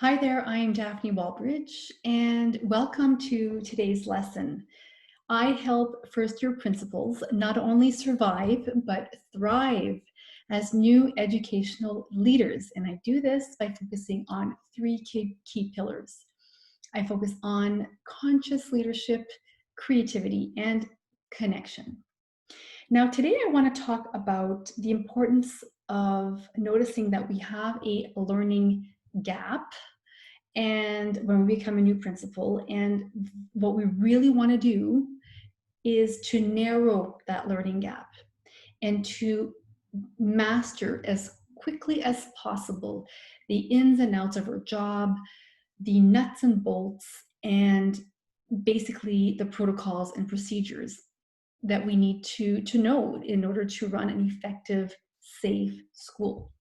Hi there, I am Daphne Walbridge, and welcome to today's lesson. I help first-year principals not only survive, but thrive as new educational leaders. And I do this by focusing on three key pillars. I focus on conscious leadership, creativity, and connection. Now, today I want to talk about the importance of noticing that we have a learning gap and when we become a new principal. And what we really want to do is to narrow that learning gap and to master as quickly as possible the ins and outs of our job, the nuts and bolts, and basically the protocols and procedures that we need to know in order to run an effective, safe school.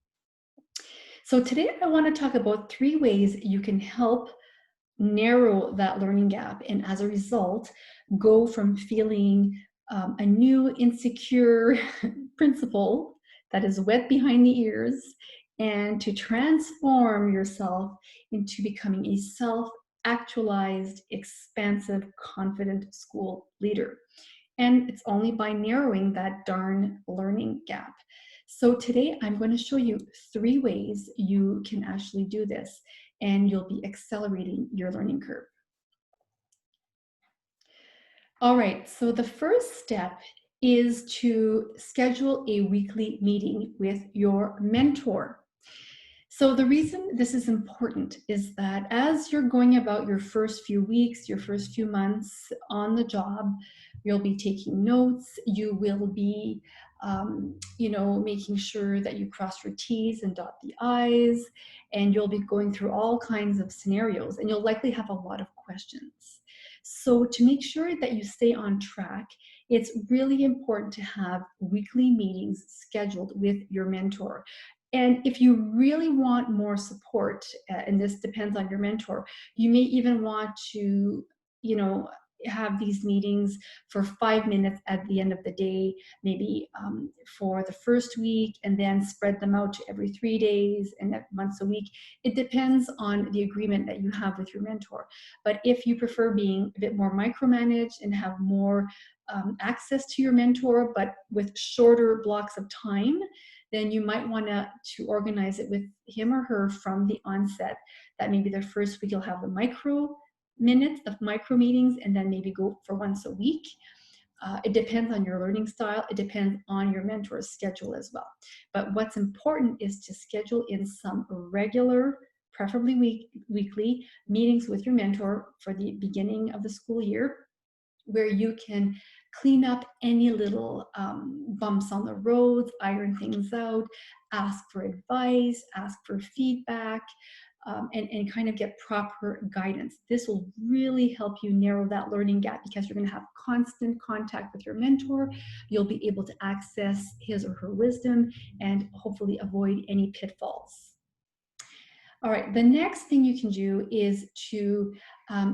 So today I want to talk about three ways you can help narrow that learning gap, and as a result, go from feeling a new insecure principal that is wet behind the ears and to transform yourself into becoming a self-actualized, expansive, confident school leader. And it's only by narrowing that darn learning gap. So today I'm going to show you three ways you can actually do this, and you'll be accelerating your learning curve. All right, so the first step is to schedule a weekly meeting with your mentor. So the reason this is important is that as you're going about your first few weeks, your first few months on the job, you'll be taking notes, you will be making sure that you cross your T's and dot the I's, and you'll be going through all kinds of scenarios, and you'll likely have a lot of questions. So to make sure that you stay on track, it's really important to have weekly meetings scheduled with your mentor. And if you really want more support, and this depends on your mentor, you may even want to, have these meetings for 5 minutes at the end of the day, maybe for the first week, and then spread them out to every 3 days and once a week. It depends on the agreement that you have with your mentor. But if you prefer being a bit more micromanaged and have more access to your mentor, but with shorter blocks of time, then you might want to organize it with him or her from the onset, that maybe the first week you'll have the micro minutes of micro meetings and then maybe go for once a week. It depends on your learning style. It depends on your mentor's schedule as well. But what's important is to schedule in some regular, preferably weekly, meetings with your mentor for the beginning of the school year, where you can clean up any little bumps on the road, iron things out, ask for advice, ask for feedback, and kind of get proper guidance. This will really help you narrow that learning gap because you're going to have constant contact with your mentor. You'll be able to access his or her wisdom and hopefully avoid any pitfalls. All right, the next thing you can do is to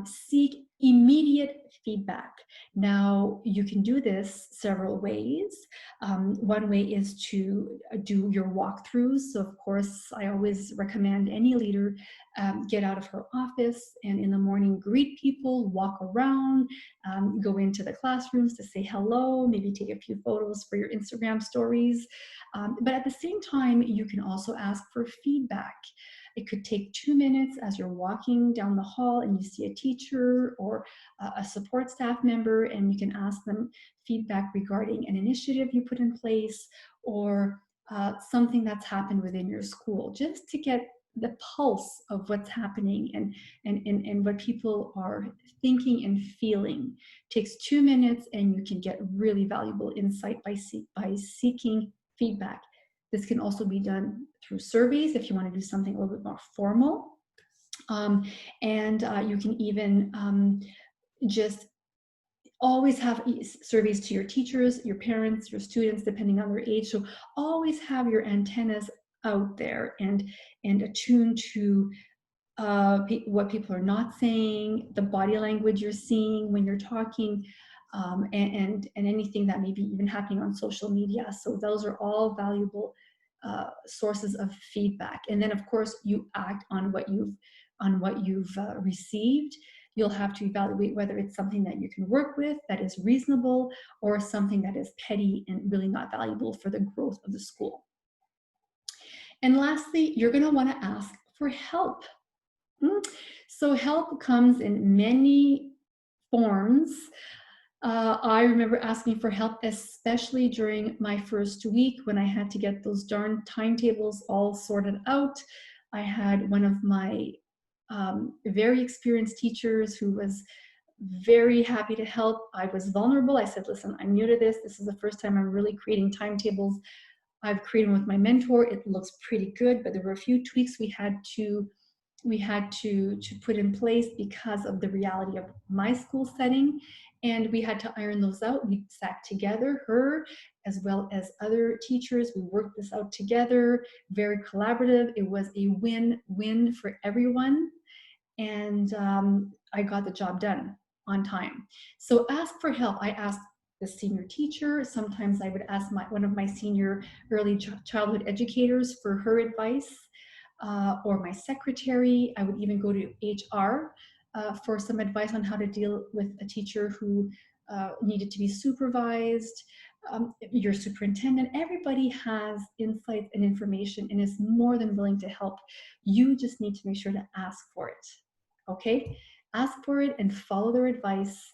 seek immediate feedback. Now, you can do this several ways. One way is to do your walkthroughs. So, of course, I always recommend any leader get out of her office and in the morning greet people, walk around, go into the classrooms to say hello, maybe take a few photos for your Instagram stories. But at the same time, you can also ask for feedback. It could take 2 minutes as you're walking down the hall and you see a teacher or a support staff member, and you can ask them feedback regarding an initiative you put in place or something that's happened within your school, just to get the pulse of what's happening and what people are thinking and feeling. It takes 2 minutes and you can get really valuable insight by seeking feedback. This can also be done through surveys if you want to do something a little bit more formal. You can even just always have surveys to your teachers, your parents, your students, depending on their age. So always have your antennas out there and attuned to what people are not saying, the body language you're seeing when you're talking, and anything that may be even happening on social media. So those are all valuable sources of feedback. And then, of course, you act on what you've on what you've received. You'll have to evaluate whether it's something that you can work with, that is reasonable, or something that is petty and really not valuable for the growth of the school. And lastly, you're going to want to ask for help. So help comes in many forms. I remember asking for help, especially during my first week when I had to get those darn timetables all sorted out. I had one of my very experienced teachers who was very happy to help. I was vulnerable. I said, listen, I'm new to this. This is the first time I'm really creating timetables. I've created them with my mentor. It looks pretty good, but there were a few tweaks we had to put in place because of the reality of my school setting, and we had to iron those out. We sat together, her as well as other teachers. We worked this out together, very collaborative. It was a win-win for everyone, and I got the job done on time. So ask for help. I asked the senior teacher. Sometimes I would ask one of my senior early childhood educators for her advice, or my secretary. I would even go to HR for some advice on how to deal with a teacher who needed to be supervised. Your superintendent, everybody has insights and information and is more than willing to help. You just need to make sure to ask for it. Okay? Ask for it and follow their advice.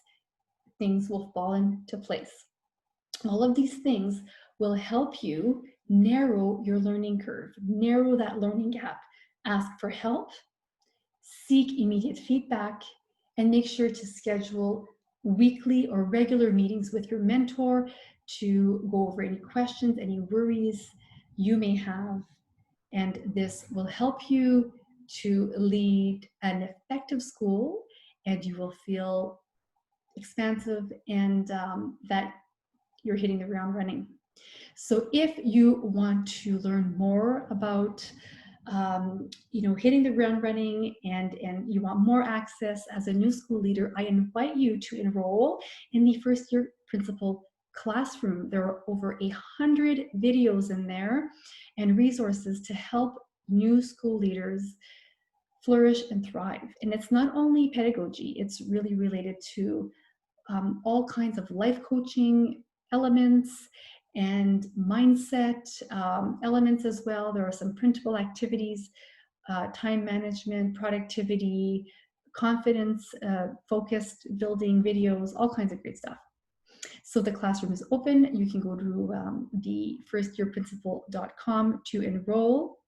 Things will fall into place. All of these things will help you narrow your learning curve, narrow that learning gap. Ask for help, seek immediate feedback, and make sure to schedule weekly or regular meetings with your mentor to go over any questions, any worries you may have. And this will help you to lead an effective school, and you will feel expansive and that you're hitting the ground running. So if you want to learn more about hitting the ground running, and you want more access as a new school leader, I invite you to enroll in the first year principal classroom. There are over 100 videos in there and resources to help new school leaders flourish and thrive. And it's not only pedagogy, it's really related to all kinds of life coaching elements and mindset elements as well. There are some printable activities, time management, productivity, confidence, focused building videos, all kinds of great stuff. So the classroom is open. You can go to the firstyearprincipal.com to enroll,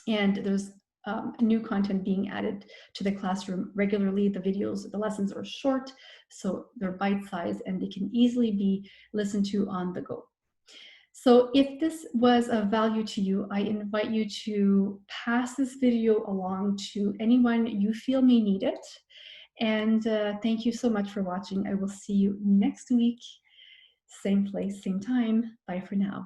and there's new content being added to the classroom regularly. The videos, the lessons are short, so they're bite-sized and they can easily be listened to on the go. So if this was of value to you, I invite you to pass this video along to anyone you feel may need it. And thank you so much for watching. I will see you next week. Same place, same time. Bye for now.